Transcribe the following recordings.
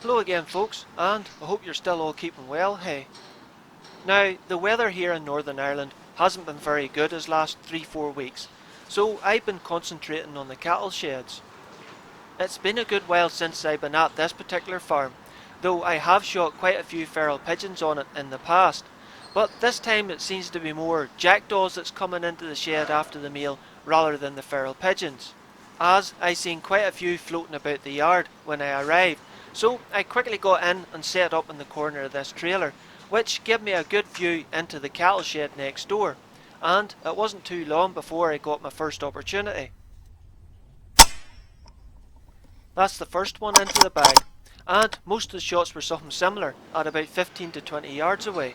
Hello again folks, and I hope you're still all keeping well, hey. Now, the weather here in Northern Ireland hasn't been very good as last 3-4 weeks, so I've been concentrating on the cattle sheds. It's been a good while since I've been at this particular farm, though I have shot quite a few feral pigeons on it in the past, but this time it seems to be more jackdaws that's coming into the shed after the meal rather than the feral pigeons, as I seen quite a few floating about the yard when I arrived. So I quickly got in and set up in the corner of this trailer, which gave me a good view into the cattle shed next door, and it wasn't too long before I got my first opportunity. That's the first one into the bag, and most of the shots were something similar at about 15 to 20 yards away.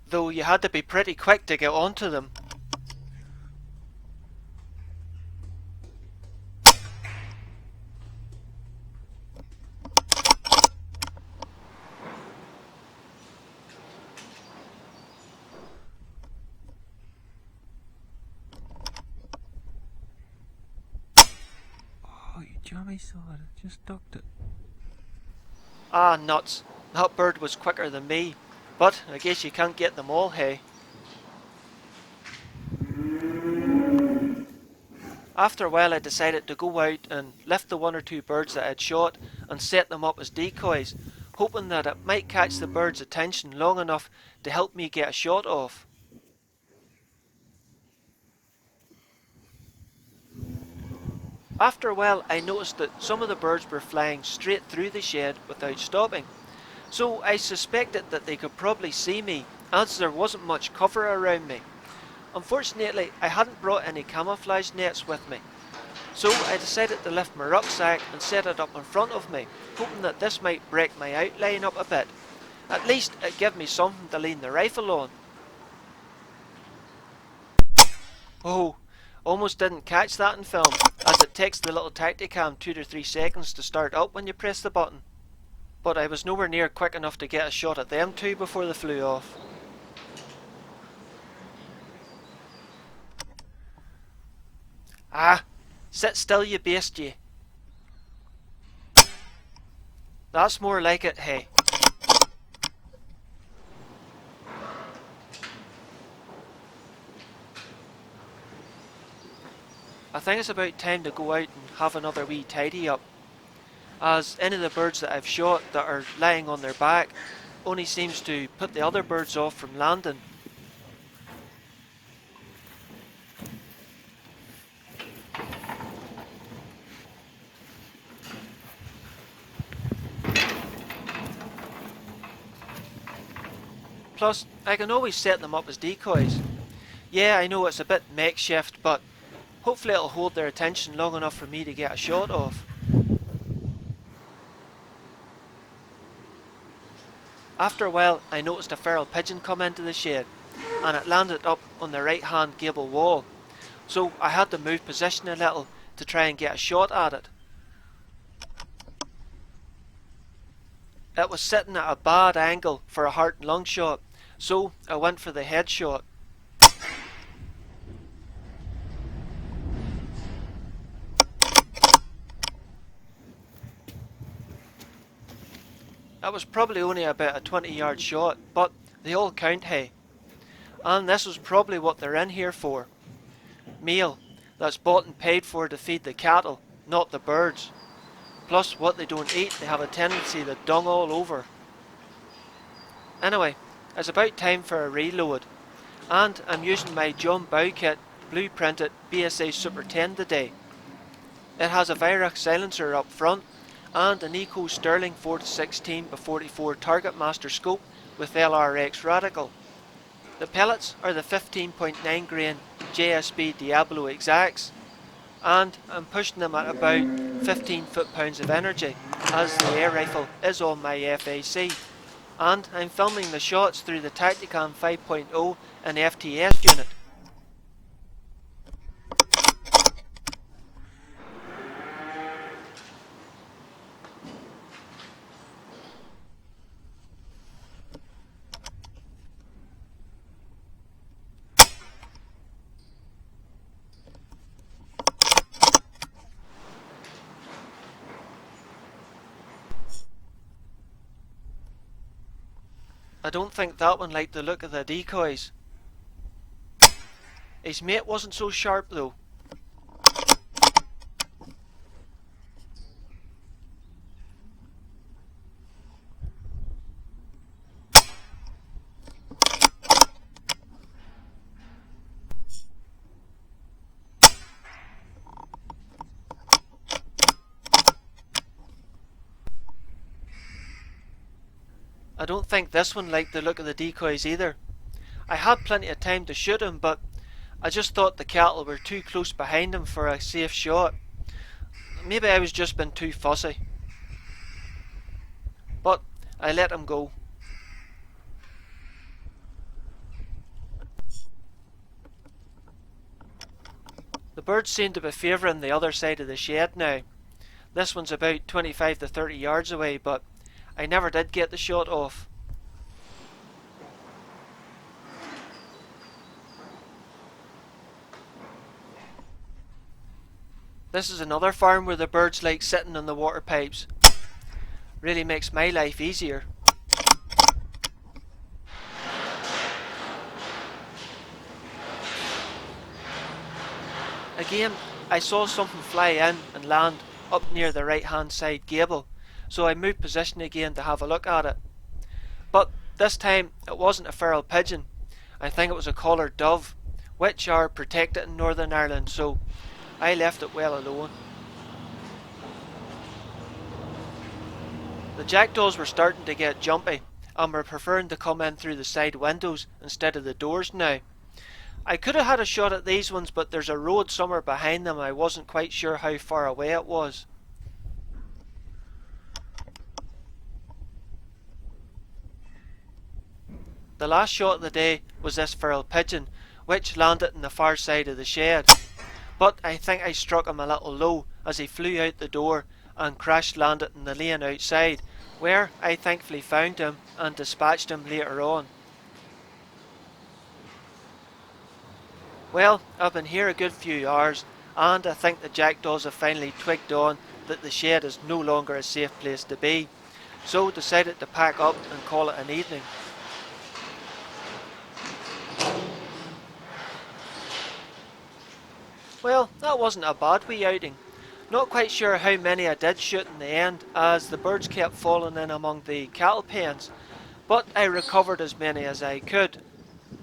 Though you had to be pretty quick to get onto them. Oh, you jammy saw it. I just ducked it. Ah, nuts. That bird was quicker than me. But I guess you can't get them all, hey. After a while I decided to go out and lift the 1 or 2 birds that I'd shot and set them up as decoys, hoping that it might catch the bird's attention long enough to help me get a shot off. After a while I noticed that some of the birds were flying straight through the shed without stopping, so I suspected that they could probably see me as there wasn't much cover around me. Unfortunately, I hadn't brought any camouflage nets with me, so I decided to lift my rucksack and set it up in front of me, hoping that this might break my outline up a bit. At least it gave me something to lean the rifle on. Oh, almost didn't catch that in film, as it takes the little Tacticam 2 to 3 seconds to start up when you press the button. But I was nowhere near quick enough to get a shot at them two before they flew off. Ah, sit still you beast ye. That's more like it, hey. I think it's about time to go out and have another wee tidy up, as any of the birds that I've shot that are lying on their back only seems to put the other birds off from landing. Plus, I can always set them up as decoys. Yeah, I know it's a bit makeshift, but hopefully it'll hold their attention long enough for me to get a shot off. After a while, I noticed a feral pigeon come into the shed, and it landed up on the right hand gable wall, so I had to move position a little to try and get a shot at it. It was sitting at a bad angle for a heart and lung shot, so I went for the headshot. That was probably only about a 20-yard shot, but they all count, hey. And this was probably what they're in here for. Meal that's bought and paid for to feed the cattle, not the birds. Plus what they don't eat, they have a tendency to dung all over. Anyway, it's about time for a reload, and I'm using my Bowkett blueprinted BSA Super 10 today. It has a Vyrax silencer up front and an Eco Starling 4-16x44 Target Master scope with LRX radical. The pellets are the 15.9 grain JSB Diablo Exacts, and I'm pushing them at about 15 foot-pounds of energy, as the air rifle is on my FAC, and I'm filming the shots through the Tacticam 5.0 and FTS unit. I don't think that one liked the look of the decoys. His mate wasn't so sharp though. I don't think this one liked the look of the decoys either. I had plenty of time to shoot him, but I just thought the cattle were too close behind him for a safe shot. Maybe I was just being too fussy. But I let him go. The birds seem to be favouring the other side of the shed now. This one's about 25 to 30 yards away, but I never did get the shot off. This is another farm where the birds like sitting on the water pipes. Really makes my life easier. Again, I saw something fly in and land up near the right hand side gable, so I moved position again to have a look at it. But this time it wasn't a feral pigeon. I think it was a collared dove, which are protected in Northern Ireland, so I left it well alone. The jackdaws were starting to get jumpy and were preferring to come in through the side windows instead of the doors now. I could have had a shot at these ones, but there's a road somewhere behind them. I wasn't quite sure how far away it was. The last shot of the day was this feral pigeon, which landed on the far side of the shed. But I think I struck him a little low as he flew out the door and crash landed in the lane outside, where I thankfully found him and dispatched him later on. Well, I've been here a good few hours, and I think the jackdaws have finally twigged on that the shed is no longer a safe place to be, so decided to pack up and call it an evening. Well, that wasn't a bad wee outing. Not quite sure how many I did shoot in the end, as the birds kept falling in among the cattle pens, but I recovered as many as I could.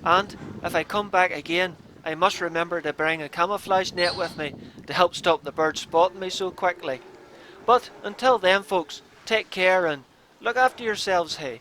And if I come back again, I must remember to bring a camouflage net with me to help stop the birds spotting me so quickly. But until then folks, take care and look after yourselves, hey.